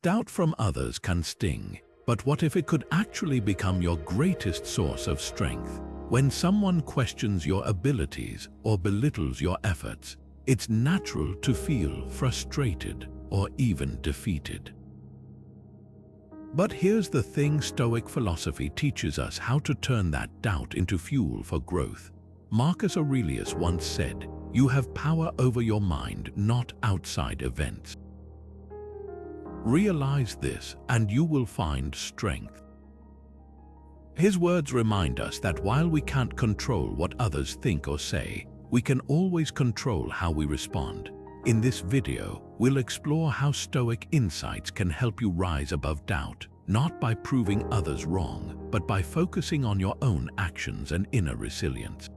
Doubt from others can sting, but what if it could actually become your greatest source of strength? When someone questions your abilities or belittles your efforts, it's natural to feel frustrated or even defeated. But here's the thing: Stoic philosophy teaches us how to turn that doubt into fuel for growth. Marcus Aurelius once said, "You have power over your mind, not outside events." Realize this, and you will find strength. His words remind us that while we can't control what others think or say, we can always control how we respond. In this video, we'll explore how Stoic insights can help you rise above doubt, not by proving others wrong, but by focusing on your own actions and inner resilience.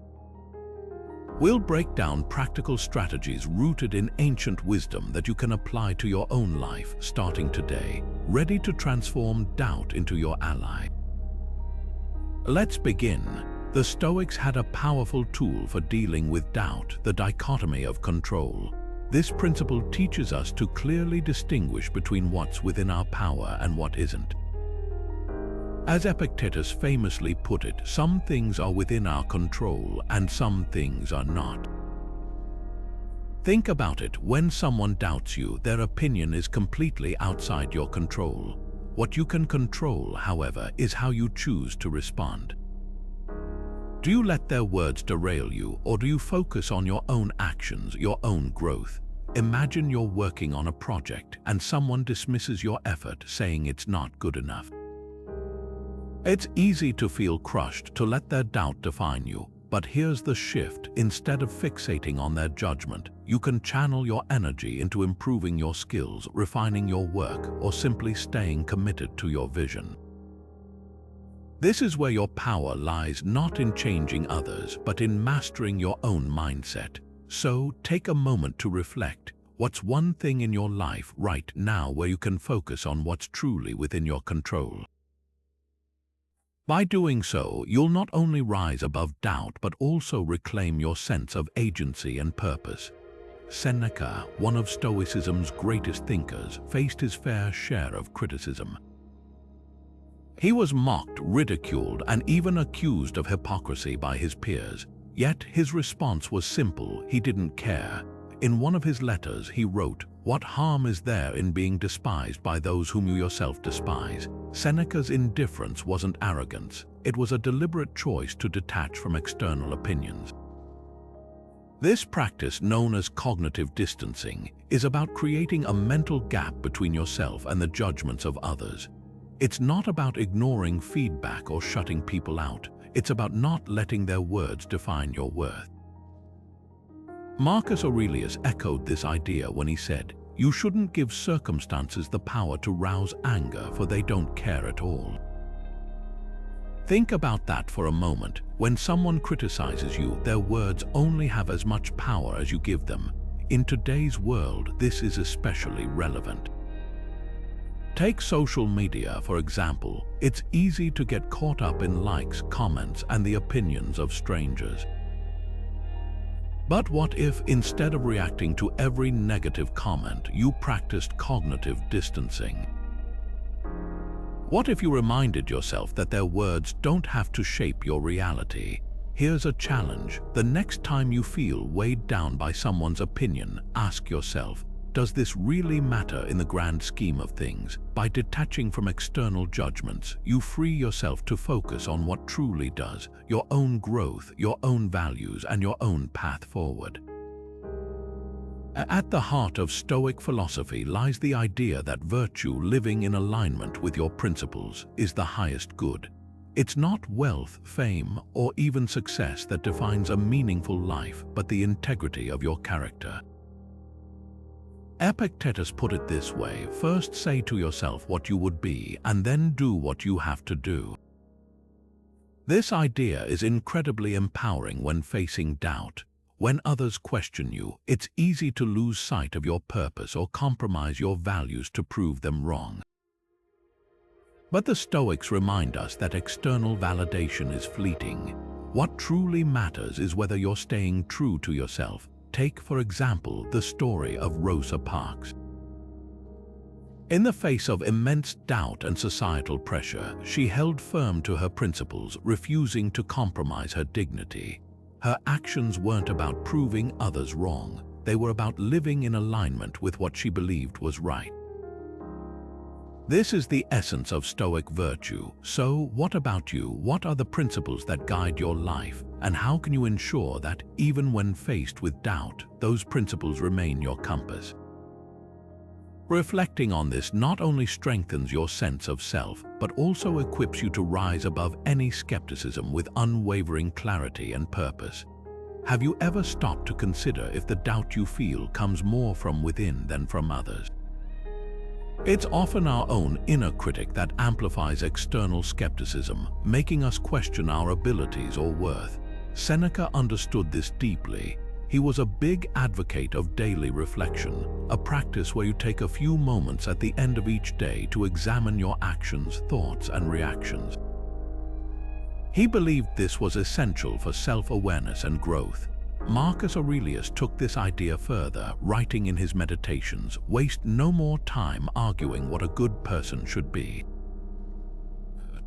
We'll break down practical strategies rooted in ancient wisdom that you can apply to your own life starting today, ready to transform doubt into your ally. Let's begin. The Stoics had a powerful tool for dealing with doubt: the dichotomy of control. This principle teaches us to clearly distinguish between what's within our power and what isn't. As Epictetus famously put it, some things are within our control and some things are not. Think about it: when someone doubts you, their opinion is completely outside your control. What you can control, however, is how you choose to respond. Do you let their words derail you, or do you focus on your own actions, your own growth? Imagine you're working on a project and someone dismisses your effort, saying it's not good enough. It's easy to feel crushed, to let their doubt define you. But here's the shift: instead of fixating on their judgment, you can channel your energy into improving your skills, refining your work, or simply staying committed to your vision. This is where your power lies, not in changing others, but in mastering your own mindset. So, take a moment to reflect. What's one thing in your life right now where you can focus on what's truly within your control? By doing so, you'll not only rise above doubt, but also reclaim your sense of agency and purpose. Seneca, one of Stoicism's greatest thinkers, faced his fair share of criticism. He was mocked, ridiculed, and even accused of hypocrisy by his peers. Yet his response was simple: he didn't care. In one of his letters, he wrote, "What harm is there in being despised by those whom you yourself despise?" Seneca's indifference wasn't arrogance. It was a deliberate choice to detach from external opinions. This practice, known as cognitive distancing, is about creating a mental gap between yourself and the judgments of others. It's not about ignoring feedback or shutting people out. It's about not letting their words define your worth. Marcus Aurelius echoed this idea when he said, "You shouldn't give circumstances the power to rouse anger, for they don't care at all." Think about that for a moment. When someone criticizes you, their words only have as much power as you give them. In today's world, this is especially relevant. Take social media, for example. It's easy to get caught up in likes, comments, and the opinions of strangers. But what if, instead of reacting to every negative comment, you practiced cognitive distancing? What if you reminded yourself that their words don't have to shape your reality? Here's a challenge. The next time you feel weighed down by someone's opinion, ask yourself, does this really matter in the grand scheme of things? By detaching from external judgments, you free yourself to focus on what truly does: your own growth, your own values, and your own path forward. At the heart of Stoic philosophy lies the idea that virtue, living in alignment with your principles, is the highest good. It's not wealth, fame, or even success that defines a meaningful life, but the integrity of your character. Epictetus put it this way: first say to yourself what you would be, and then do what you have to do. This idea is incredibly empowering when facing doubt. When others question you, it's easy to lose sight of your purpose or compromise your values to prove them wrong. But the Stoics remind us that external validation is fleeting. What truly matters is whether you're staying true to yourself. Take, for example, the story of Rosa Parks. In the face of immense doubt and societal pressure, she held firm to her principles, refusing to compromise her dignity. Her actions weren't about proving others wrong. They were about living in alignment with what she believed was right. This is the essence of Stoic virtue. So, what about you? What are the principles that guide your life? And how can you ensure that, even when faced with doubt, those principles remain your compass? Reflecting on this not only strengthens your sense of self, but also equips you to rise above any skepticism with unwavering clarity and purpose. Have you ever stopped to consider if the doubt you feel comes more from within than from others? It's often our own inner critic that amplifies external skepticism, making us question our abilities or worth. Seneca understood this deeply. He was a big advocate of daily reflection, a practice where you take a few moments at the end of each day to examine your actions, thoughts, and reactions. He believed this was essential for self-awareness and growth. Marcus Aurelius took this idea further, writing in his Meditations, "Waste no more time arguing what a good person should be.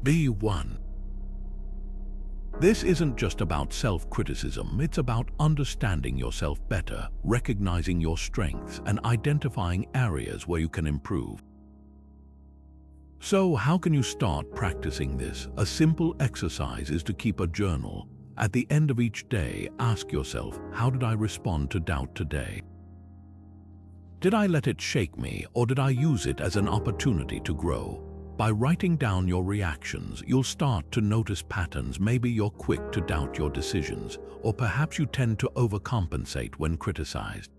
Be one." This isn't just about self-criticism, it's about understanding yourself better, recognizing your strengths, and identifying areas where you can improve. So, how can you start practicing this? A simple exercise is to keep a journal. At the end of each day, ask yourself, how did I respond to doubt today? Did I let it shake me, or did I use it as an opportunity to grow? By writing down your reactions, you'll start to notice patterns. Maybe you're quick to doubt your decisions, or perhaps you tend to overcompensate when criticized.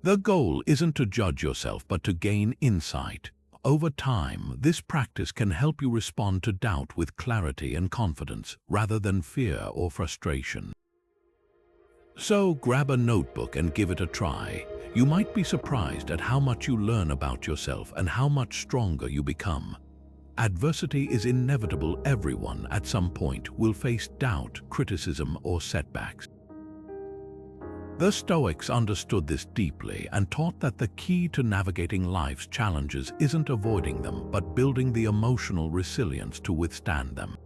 The goal isn't to judge yourself, but to gain insight. Over time, this practice can help you respond to doubt with clarity and confidence, rather than fear or frustration. So grab a notebook and give it a try. You might be surprised at how much you learn about yourself and how much stronger you become. Adversity is inevitable. Everyone, at some point, will face doubt, criticism, or setbacks. The Stoics understood this deeply and taught that the key to navigating life's challenges isn't avoiding them, but building the emotional resilience to withstand them.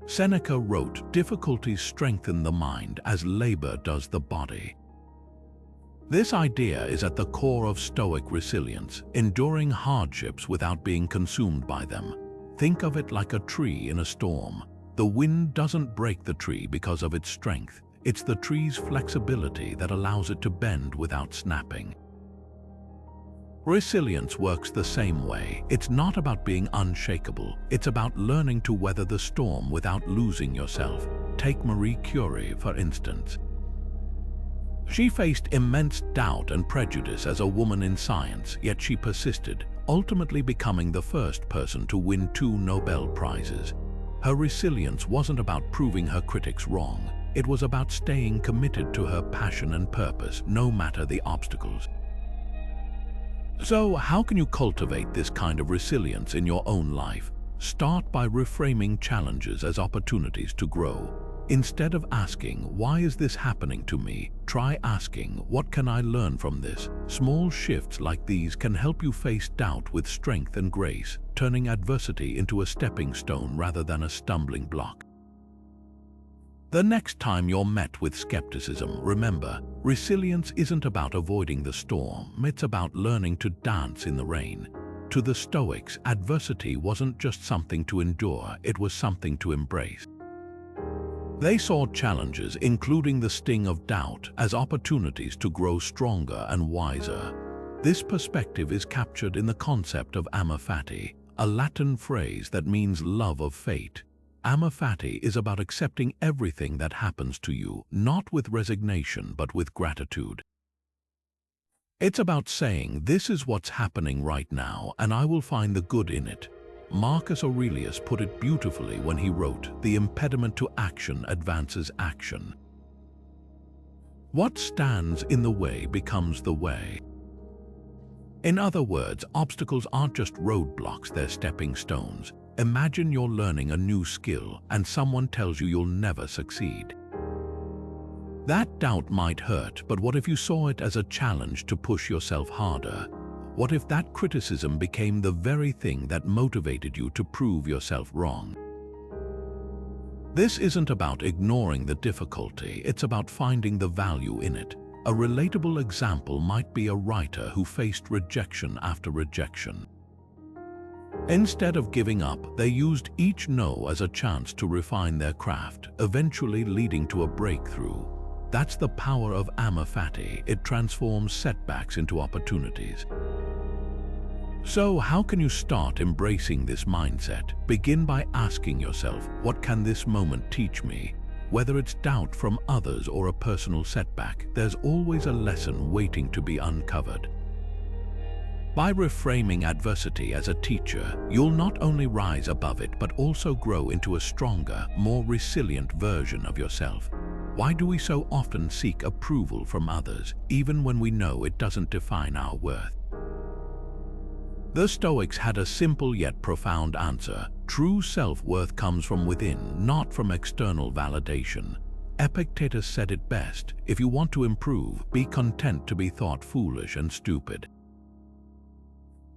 Seneca wrote, "Difficulties strengthen the mind as labor does the body." This idea is at the core of Stoic resilience, enduring hardships without being consumed by them. Think of it like a tree in a storm. The wind doesn't break the tree because of its strength. It's the tree's flexibility that allows it to bend without snapping. Resilience works the same way. It's not about being unshakable. It's about learning to weather the storm without losing yourself. Take Marie Curie, for instance. She faced immense doubt and prejudice as a woman in science, yet she persisted, ultimately becoming the first person to win 2 Nobel Prizes. Her resilience wasn't about proving her critics wrong. It was about staying committed to her passion and purpose, no matter the obstacles. So, how can you cultivate this kind of resilience in your own life? Start by reframing challenges as opportunities to grow. Instead of asking, "Why is this happening to me?" try asking, "What can I learn from this?" Small shifts like these can help you face doubt with strength and grace, turning adversity into a stepping stone rather than a stumbling block. The next time you're met with skepticism, remember, resilience isn't about avoiding the storm, it's about learning to dance in the rain. To the Stoics, adversity wasn't just something to endure, it was something to embrace. They saw challenges, including the sting of doubt, as opportunities to grow stronger and wiser. This perspective is captured in the concept of Amaphati, a Latin phrase that means love of fate. Amaphati is about accepting everything that happens to you, not with resignation but with gratitude. It's about saying, "This is what's happening right now, and I will find the good in it." Marcus Aurelius put it beautifully when he wrote, "The impediment to action advances action." What stands in the way becomes the way. In other words, obstacles aren't just roadblocks, they're stepping stones. Imagine you're learning a new skill and someone tells you you'll never succeed. That doubt might hurt, but what if you saw it as a challenge to push yourself harder? What if that criticism became the very thing that motivated you to prove yourself wrong? This isn't about ignoring the difficulty, it's about finding the value in it. A relatable example might be a writer who faced rejection after rejection. Instead of giving up, they used each no as a chance to refine their craft, eventually leading to a breakthrough. That's the power of Amaphati. It transforms setbacks into opportunities. So, how can you start embracing this mindset? Begin by asking yourself, what can this moment teach me? Whether it's doubt from others or a personal setback, there's always a lesson waiting to be uncovered. By reframing adversity as a teacher, you'll not only rise above it but also grow into a stronger, more resilient version of yourself. Why do we so often seek approval from others, even when we know it doesn't define our worth? The Stoics had a simple yet profound answer. True self-worth comes from within, not from external validation. Epictetus said it best: if you want to improve, be content to be thought foolish and stupid.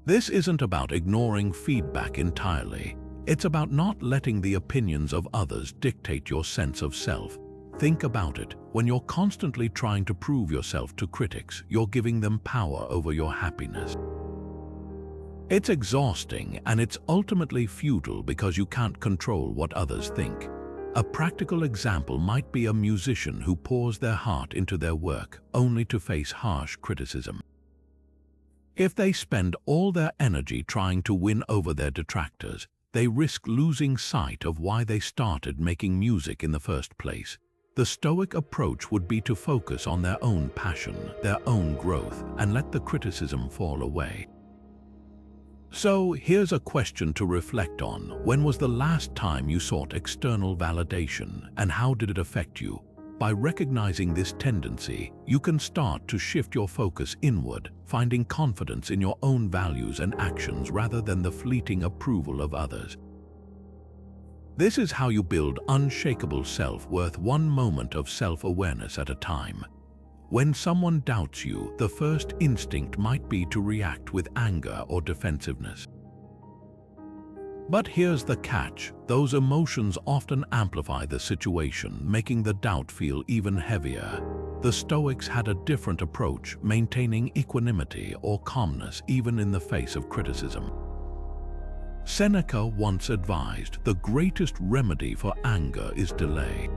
This isn't about ignoring feedback entirely. It's about not letting the opinions of others dictate your sense of self. Think about it. When you're constantly trying to prove yourself to critics, you're giving them power over your happiness. It's exhausting, and it's ultimately futile because you can't control what others think. A practical example might be a musician who pours their heart into their work, only to face harsh criticism. If they spend all their energy trying to win over their detractors, they risk losing sight of why they started making music in the first place. The Stoic approach would be to focus on their own passion, their own growth, and let the criticism fall away. So, here's a question to reflect on. When was the last time you sought external validation, and how did it affect you? By recognizing this tendency, you can start to shift your focus inward, finding confidence in your own values and actions rather than the fleeting approval of others. This is how you build unshakable self-worth, one moment of self-awareness at a time. When someone doubts you, the first instinct might be to react with anger or defensiveness. But here's the catch: those emotions often amplify the situation, making the doubt feel even heavier. The Stoics had a different approach, maintaining equanimity or calmness even in the face of criticism. Seneca once advised, the greatest remedy for anger is delay.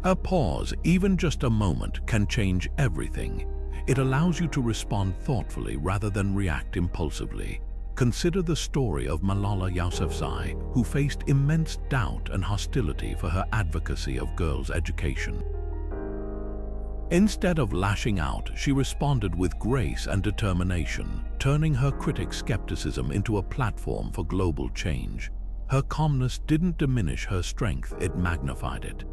A pause, even just a moment, can change everything. It allows you to respond thoughtfully rather than react impulsively. Consider the story of Malala Yousafzai, who faced immense doubt and hostility for her advocacy of girls' education. Instead of lashing out, she responded with grace and determination, turning her critics' skepticism into a platform for global change. Her calmness didn't diminish her strength, it magnified it.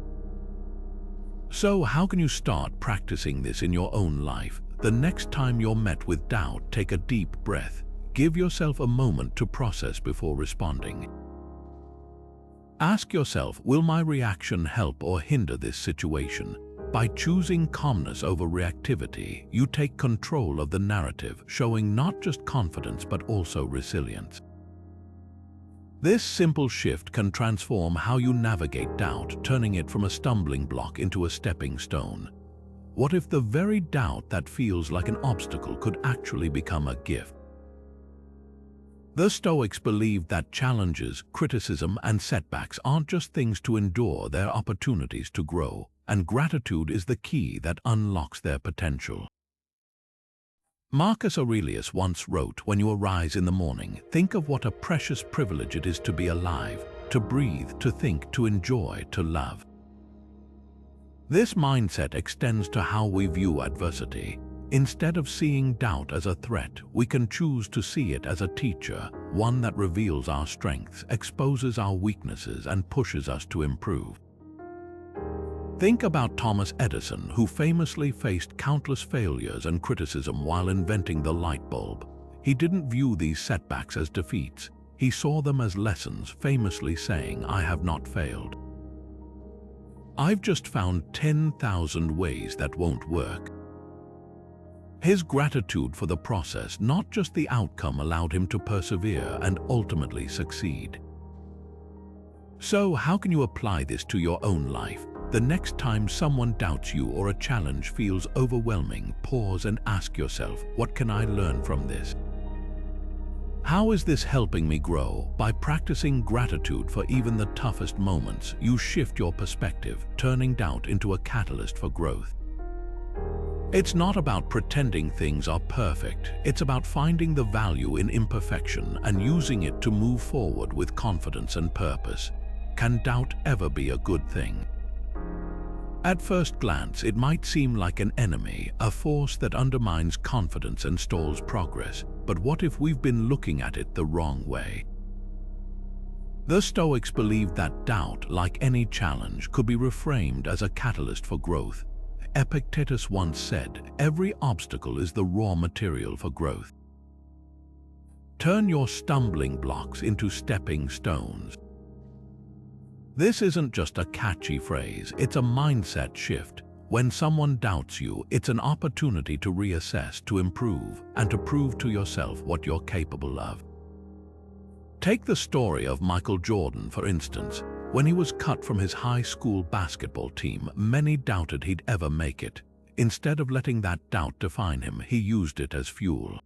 So, how can you start practicing this in your own life? The next time you're met with doubt, take a deep breath. Give yourself a moment to process before responding. Ask yourself, will my reaction help or hinder this situation? By choosing calmness over reactivity, you take control of the narrative, showing not just confidence but also resilience. This simple shift can transform how you navigate doubt, turning it from a stumbling block into a stepping stone. What if the very doubt that feels like an obstacle could actually become a gift? The Stoics believed that challenges, criticism, and setbacks aren't just things to endure, they're opportunities to grow, and gratitude is the key that unlocks their potential. Marcus Aurelius once wrote, when you arise in the morning, think of what a precious privilege it is to be alive, to breathe, to think, to enjoy, to love. This mindset extends to how we view adversity. Instead of seeing doubt as a threat, we can choose to see it as a teacher, one that reveals our strengths, exposes our weaknesses, and pushes us to improve. Think about Thomas Edison, who famously faced countless failures and criticism while inventing the light bulb. He didn't view these setbacks as defeats. He saw them as lessons, famously saying, "I have not failed. I've just found 10,000 ways that won't work." His gratitude for the process, not just the outcome, allowed him to persevere and ultimately succeed. So, how can you apply this to your own life? The next time someone doubts you or a challenge feels overwhelming, pause and ask yourself, what can I learn from this? How is this helping me grow? By practicing gratitude for even the toughest moments, you shift your perspective, turning doubt into a catalyst for growth. It's not about pretending things are perfect. It's about finding the value in imperfection and using it to move forward with confidence and purpose. Can doubt ever be a good thing? At first glance, it might seem like an enemy, a force that undermines confidence and stalls progress. But what if we've been looking at it the wrong way? The Stoics believed that doubt, like any challenge, could be reframed as a catalyst for growth. Epictetus once said, "Every obstacle is the raw material for growth." Turn your stumbling blocks into stepping stones. This isn't just a catchy phrase, it's a mindset shift. When someone doubts you, it's an opportunity to reassess, to improve, and to prove to yourself what you're capable of. Take the story of Michael Jordan, for instance. When he was cut from his high school basketball team, many doubted he'd ever make it. Instead of letting that doubt define him, he used it as fuel.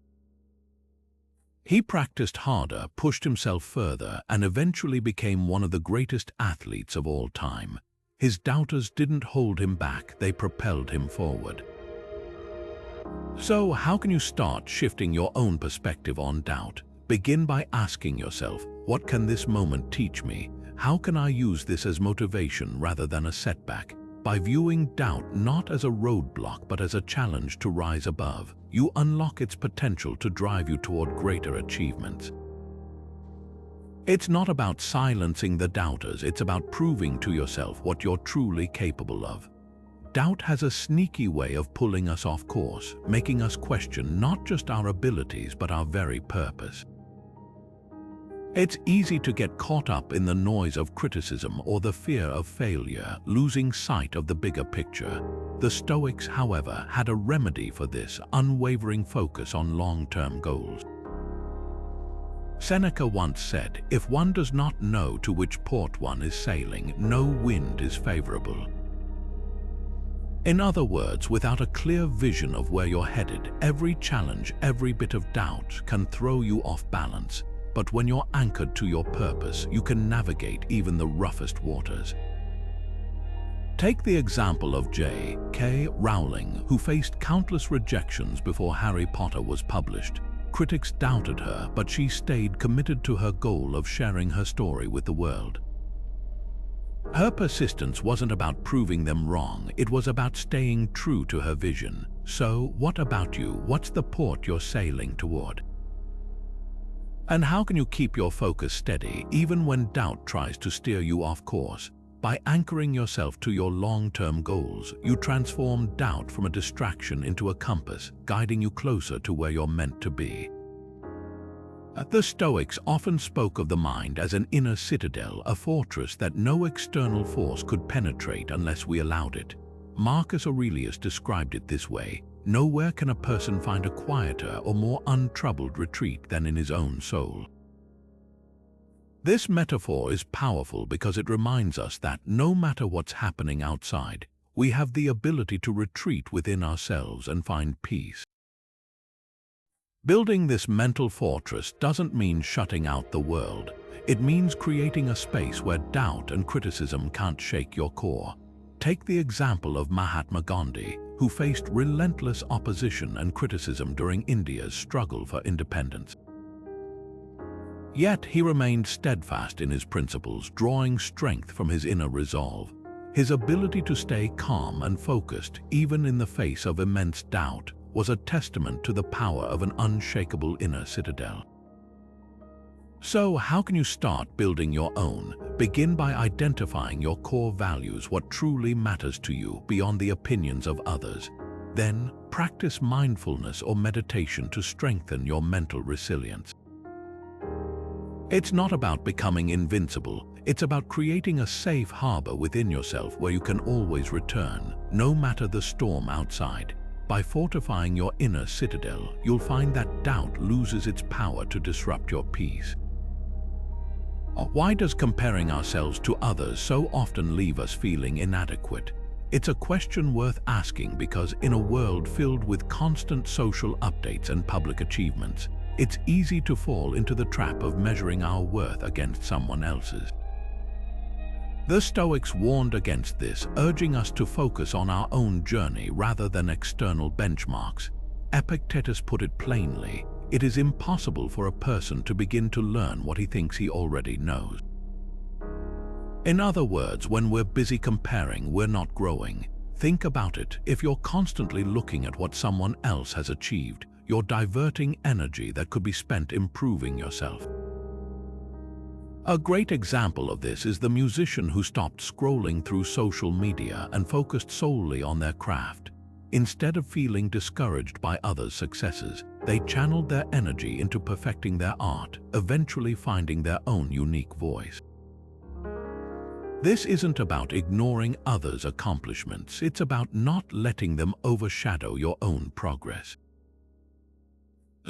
He practiced harder, pushed himself further, and eventually became one of the greatest athletes of all time. His doubters didn't hold him back, they propelled him forward. So, how can you start shifting your own perspective on doubt? Begin by asking yourself, what can this moment teach me? How can I use this as motivation rather than a setback? By viewing doubt not as a roadblock but as a challenge to rise above, you unlock its potential to drive you toward greater achievements. It's not about silencing the doubters, it's about proving to yourself what you're truly capable of. Doubt has a sneaky way of pulling us off course, making us question not just our abilities but our very purpose. It's easy to get caught up in the noise of criticism or the fear of failure, losing sight of the bigger picture. The Stoics, however, had a remedy for this: unwavering focus on long-term goals. Seneca once said, "If one does not know to which port one is sailing, no wind is favorable." In other words, without a clear vision of where you're headed, every challenge, every bit of doubt can throw you off balance. But when you're anchored to your purpose, you can navigate even the roughest waters. Take the example of J.K. Rowling, who faced countless rejections before Harry Potter was published. Critics doubted her, but she stayed committed to her goal of sharing her story with the world. Her persistence wasn't about proving them wrong, it was about staying true to her vision. So, what about you? What's the port you're sailing toward? And how can you keep your focus steady even when doubt tries to steer you off course? By anchoring yourself to your long-term goals, you transform doubt from a distraction into a compass, guiding you closer to where you're meant to be. The Stoics often spoke of the mind as an inner citadel, a fortress that no external force could penetrate unless we allowed it. Marcus Aurelius described it this way: "Nowhere can a person find a quieter or more untroubled retreat than in his own soul." This metaphor is powerful because it reminds us that no matter what's happening outside, we have the ability to retreat within ourselves and find peace. Building this mental fortress doesn't mean shutting out the world. It means creating a space where doubt and criticism can't shake your core. Take the example of Mahatma Gandhi, who faced relentless opposition and criticism during India's struggle for independence. Yet he remained steadfast in his principles, drawing strength from his inner resolve. His ability to stay calm and focused, even in the face of immense doubt, was a testament to the power of an unshakable inner citadel. So, how can you start building your own? Begin by identifying your core values, what truly matters to you beyond the opinions of others. Then, practice mindfulness or meditation to strengthen your mental resilience. It's not about becoming invincible, it's about creating a safe harbor within yourself where you can always return, no matter the storm outside. By fortifying your inner citadel, you'll find that doubt loses its power to disrupt your peace. Why does comparing ourselves to others so often leave us feeling inadequate? It's a question worth asking because in a world filled with constant social updates and public achievements, it's easy to fall into the trap of measuring our worth against someone else's. The Stoics warned against this, urging us to focus on our own journey rather than external benchmarks. Epictetus put it plainly: it is impossible for a person to begin to learn what he thinks he already knows. In other words, when we're busy comparing, we're not growing. Think about it. If you're constantly looking at what someone else has achieved, you're diverting energy that could be spent improving yourself. A great example of this is the musician who stopped scrolling through social media and focused solely on their craft. Instead of feeling discouraged by others' successes, they channeled their energy into perfecting their art, eventually finding their own unique voice. This isn't about ignoring others' accomplishments, it's about not letting them overshadow your own progress.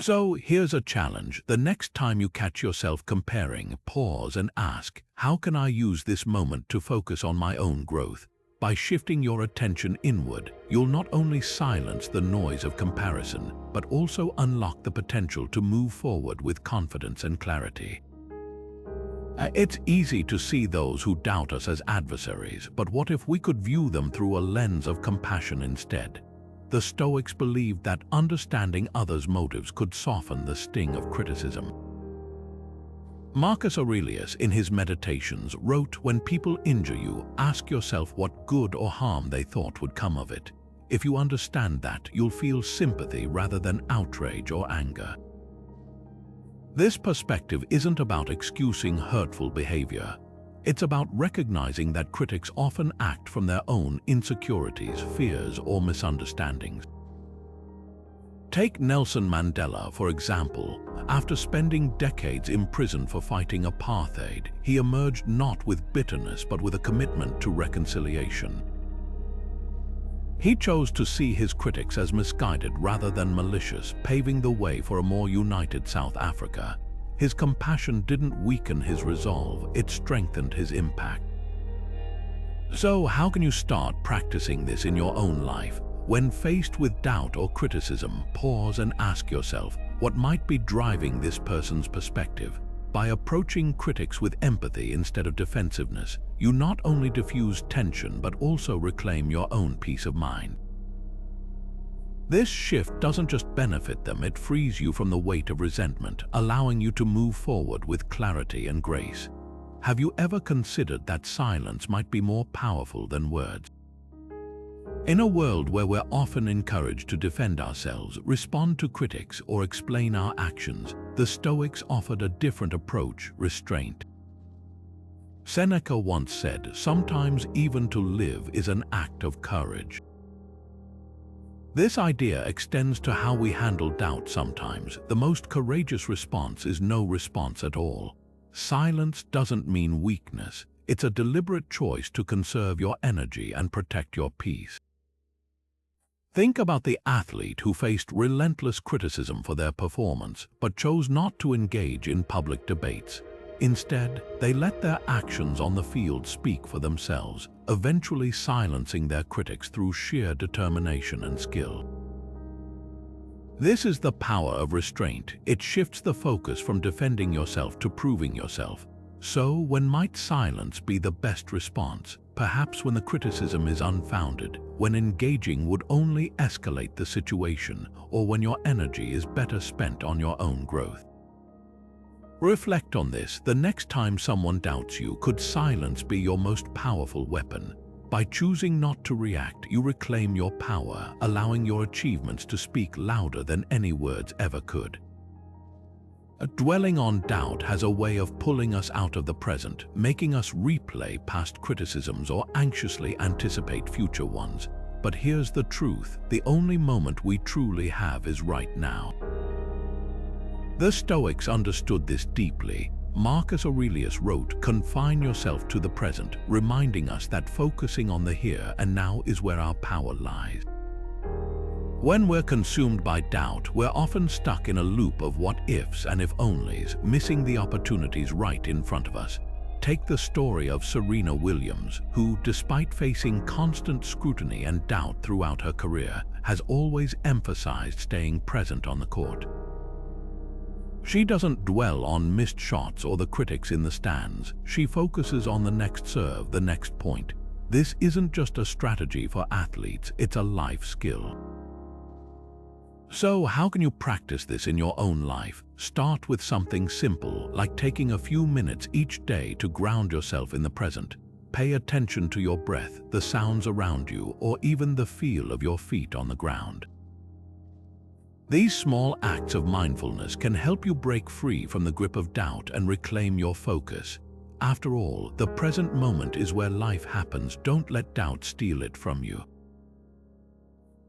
So here's a challenge. The next time you catch yourself comparing, pause and ask, how can I use this moment to focus on my own growth? By shifting your attention inward, you'll not only silence the noise of comparison, but also unlock the potential to move forward with confidence and clarity. It's easy to see those who doubt us as adversaries, but what if we could view them through a lens of compassion instead? The Stoics believed that understanding others' motives could soften the sting of criticism. Marcus Aurelius, in his Meditations, wrote, "When people injure you, ask yourself what good or harm they thought would come of it. If you understand that, you'll feel sympathy rather than outrage or anger." This perspective isn't about excusing hurtful behavior. It's about recognizing that critics often act from their own insecurities, fears, or misunderstandings. Take Nelson Mandela, for example. After spending decades in prison for fighting apartheid, he emerged not with bitterness but with a commitment to reconciliation. He chose to see his critics as misguided rather than malicious, paving the way for a more united South Africa. His compassion didn't weaken his resolve, it strengthened his impact. So, how can you start practicing this in your own life? When faced with doubt or criticism, pause and ask yourself, what might be driving this person's perspective? By approaching critics with empathy instead of defensiveness, you not only diffuse tension but also reclaim your own peace of mind. This shift doesn't just benefit them, it frees you from the weight of resentment, allowing you to move forward with clarity and grace. Have you ever considered that silence might be more powerful than words? In a world where we're often encouraged to defend ourselves, respond to critics, or explain our actions, the Stoics offered a different approach: restraint. Seneca once said, "Sometimes even to live is an act of courage." This idea extends to how we handle doubt sometimes. The most courageous response is no response at all. Silence doesn't mean weakness. It's a deliberate choice to conserve your energy and protect your peace. Think about the athlete who faced relentless criticism for their performance, but chose not to engage in public debates. Instead, they let their actions on the field speak for themselves, eventually silencing their critics through sheer determination and skill. This is the power of restraint. It shifts the focus from defending yourself to proving yourself. So, when might silence be the best response? Perhaps when the criticism is unfounded, when engaging would only escalate the situation, or when your energy is better spent on your own growth. Reflect on this. The next time someone doubts you, could silence be your most powerful weapon? By choosing not to react, you reclaim your power, allowing your achievements to speak louder than any words ever could. Dwelling on doubt has a way of pulling us out of the present, making us replay past criticisms or anxiously anticipate future ones. But here's the truth: the only moment we truly have is right now. The Stoics understood this deeply. Marcus Aurelius wrote, "Confine yourself to the present," reminding us that focusing on the here and now is where our power lies. When we're consumed by doubt, we're often stuck in a loop of what-ifs and if-onlys, missing the opportunities right in front of us. Take the story of Serena Williams, who, despite facing constant scrutiny and doubt throughout her career, has always emphasized staying present on the court. She doesn't dwell on missed shots or the critics in the stands. She focuses on the next serve, the next point. This isn't just a strategy for athletes, it's a life skill. So, how can you practice this in your own life? Start with something simple, like taking a few minutes each day to ground yourself in the present. Pay attention to your breath, the sounds around you, or even the feel of your feet on the ground. These small acts of mindfulness can help you break free from the grip of doubt and reclaim your focus. After all, the present moment is where life happens. Don't let doubt steal it from you.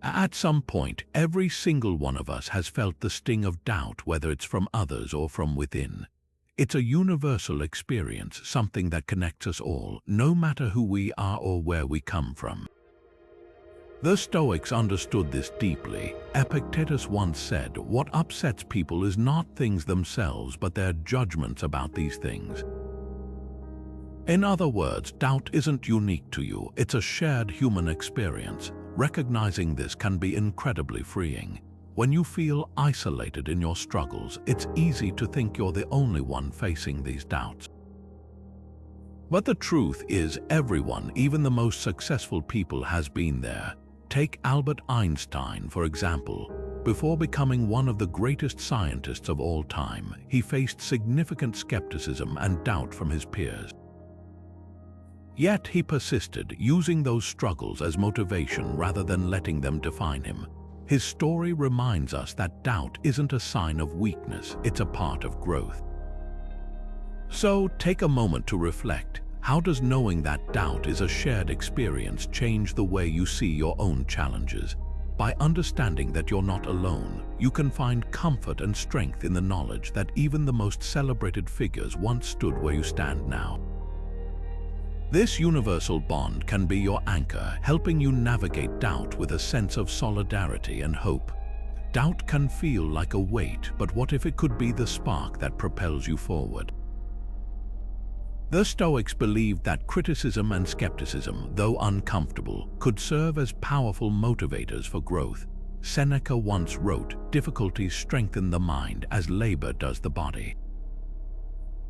At some point, every single one of us has felt the sting of doubt, whether it's from others or from within. It's a universal experience, something that connects us all, no matter who we are or where we come from. The Stoics understood this deeply. Epictetus once said, "What upsets people is not things themselves, but their judgments about these things." In other words, doubt isn't unique to you, it's a shared human experience. Recognizing this can be incredibly freeing. When you feel isolated in your struggles, it's easy to think you're the only one facing these doubts. But the truth is, everyone, even the most successful people, has been there. Take Albert Einstein, for example. Before becoming one of the greatest scientists of all time, he faced significant skepticism and doubt from his peers. Yet he persisted, using those struggles as motivation rather than letting them define him. His story reminds us that doubt isn't a sign of weakness, it's a part of growth. So take a moment to reflect. How does knowing that doubt is a shared experience change the way you see your own challenges? By understanding that you're not alone, you can find comfort and strength in the knowledge that even the most celebrated figures once stood where you stand now. This universal bond can be your anchor, helping you navigate doubt with a sense of solidarity and hope. Doubt can feel like a weight, but what if it could be the spark that propels you forward? The Stoics believed that criticism and skepticism, though uncomfortable, could serve as powerful motivators for growth. Seneca once wrote, "Difficulties strengthen the mind as labor does the body."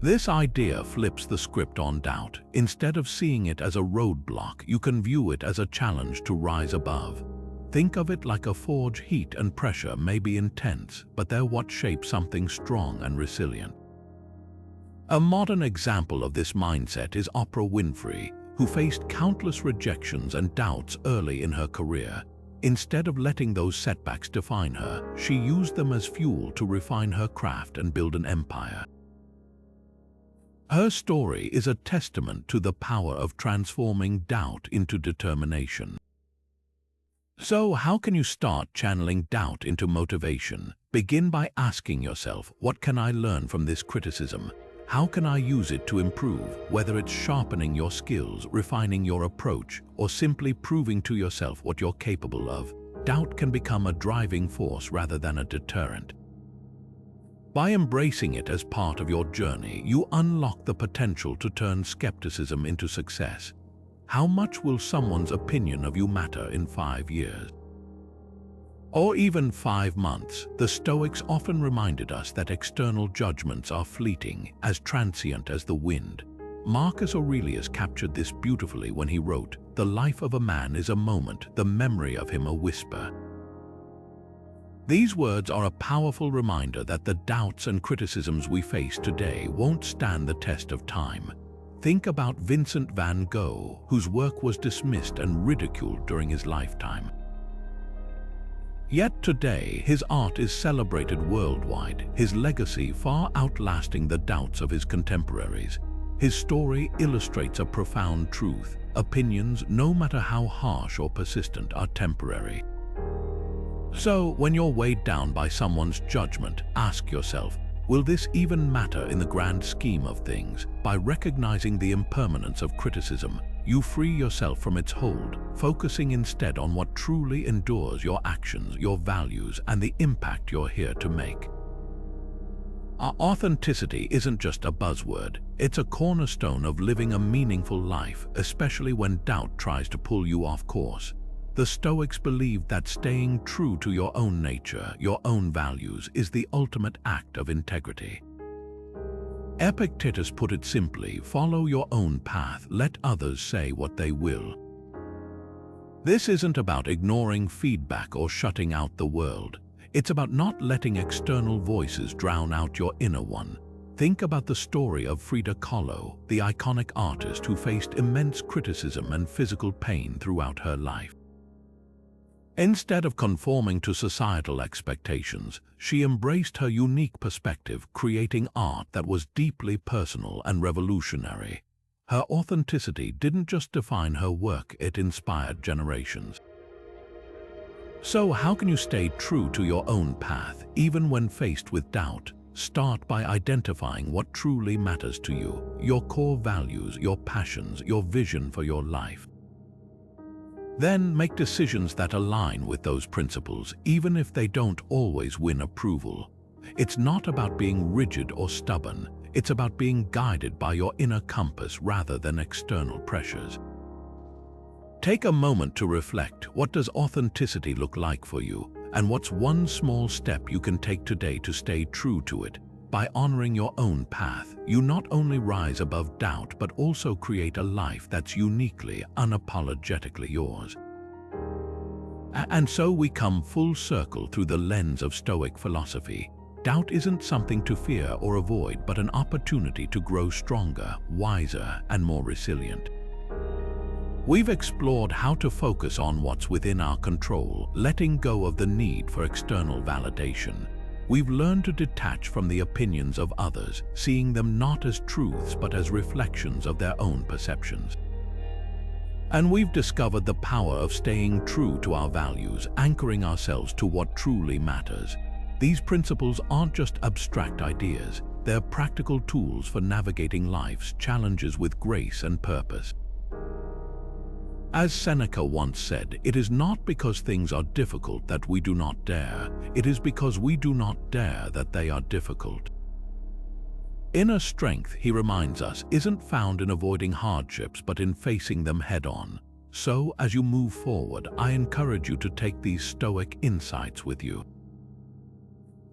This idea flips the script on doubt. Instead of seeing it as a roadblock, you can view it as a challenge to rise above. Think of it like a forge. Heat and pressure may be intense, but they're what shape something strong and resilient. A modern example of this mindset is Oprah Winfrey, who faced countless rejections and doubts early in her career. Instead of letting those setbacks define her, she used them as fuel to refine her craft and build an empire. Her story is a testament to the power of transforming doubt into determination. So, how can you start channeling doubt into motivation? Begin by asking yourself, what can I learn from this criticism? How can I use it to improve, whether it's sharpening your skills, refining your approach, or simply proving to yourself what you're capable of? Doubt can become a driving force rather than a deterrent. By embracing it as part of your journey, you unlock the potential to turn skepticism into success. How much will someone's opinion of you matter in 5 years? Or even 5 months? The Stoics often reminded us that external judgments are fleeting, as transient as the wind. Marcus Aurelius captured this beautifully when he wrote, "The life of a man is a moment, the memory of him a whisper." These words are a powerful reminder that the doubts and criticisms we face today won't stand the test of time. Think about Vincent van Gogh, whose work was dismissed and ridiculed during his lifetime. Yet today, his art is celebrated worldwide, his legacy far outlasting the doubts of his contemporaries. His story illustrates a profound truth. Opinions, no matter how harsh or persistent, are temporary. So, when you're weighed down by someone's judgment, ask yourself, will this even matter in the grand scheme of things? By recognizing the impermanence of criticism, You free yourself from its hold, focusing instead on what truly endures: your actions, your values, and the impact you're here to make. Our authenticity isn't just a buzzword, it's a cornerstone of living a meaningful life, especially when doubt tries to pull you off course. The Stoics believed that staying true to your own nature, your own values, is the ultimate act of integrity. Epictetus put it simply: follow your own path, let others say what they will. This isn't about ignoring feedback or shutting out the world. It's about not letting external voices drown out your inner one. Think about the story of Frida Kahlo, the iconic artist who faced immense criticism and physical pain throughout her life. Instead of conforming to societal expectations, she embraced her unique perspective, creating art that was deeply personal and revolutionary. Her authenticity didn't just define her work, it inspired generations. So how can you stay true to your own path, even when faced with doubt? Start by identifying what truly matters to you, your core values, your passions, your vision for your life. Then make decisions that align with those principles, even if they don't always win approval. It's not about being rigid or stubborn. It's about being guided by your inner compass rather than external pressures. Take a moment to reflect: what does authenticity look like for you? And what's one small step you can take today to stay true to it? By honoring your own path, you not only rise above doubt, but also create a life that's uniquely, unapologetically yours. And so we come full circle through the lens of Stoic philosophy. Doubt isn't something to fear or avoid, but an opportunity to grow stronger, wiser, and more resilient. We've explored how to focus on what's within our control, letting go of the need for external validation. We've learned to detach from the opinions of others, seeing them not as truths but as reflections of their own perceptions. And we've discovered the power of staying true to our values, anchoring ourselves to what truly matters. These principles aren't just abstract ideas, they're practical tools for navigating life's challenges with grace and purpose. As Seneca once said, it is not because things are difficult that we do not dare, it is because we do not dare that they are difficult. Inner strength, he reminds us, isn't found in avoiding hardships but in facing them head-on. So, as you move forward, I encourage you to take these Stoic insights with you.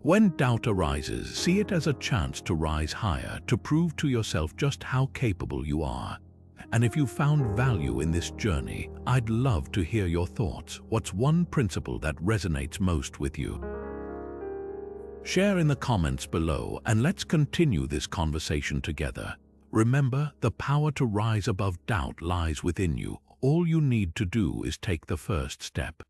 When doubt arises, see it as a chance to rise higher, to prove to yourself just how capable you are. And if you found value in this journey, I'd love to hear your thoughts. What's one principle that resonates most with you? Share in the comments below, and let's continue this conversation together. Remember, the power to rise above doubt lies within you. All you need to do is take the first step.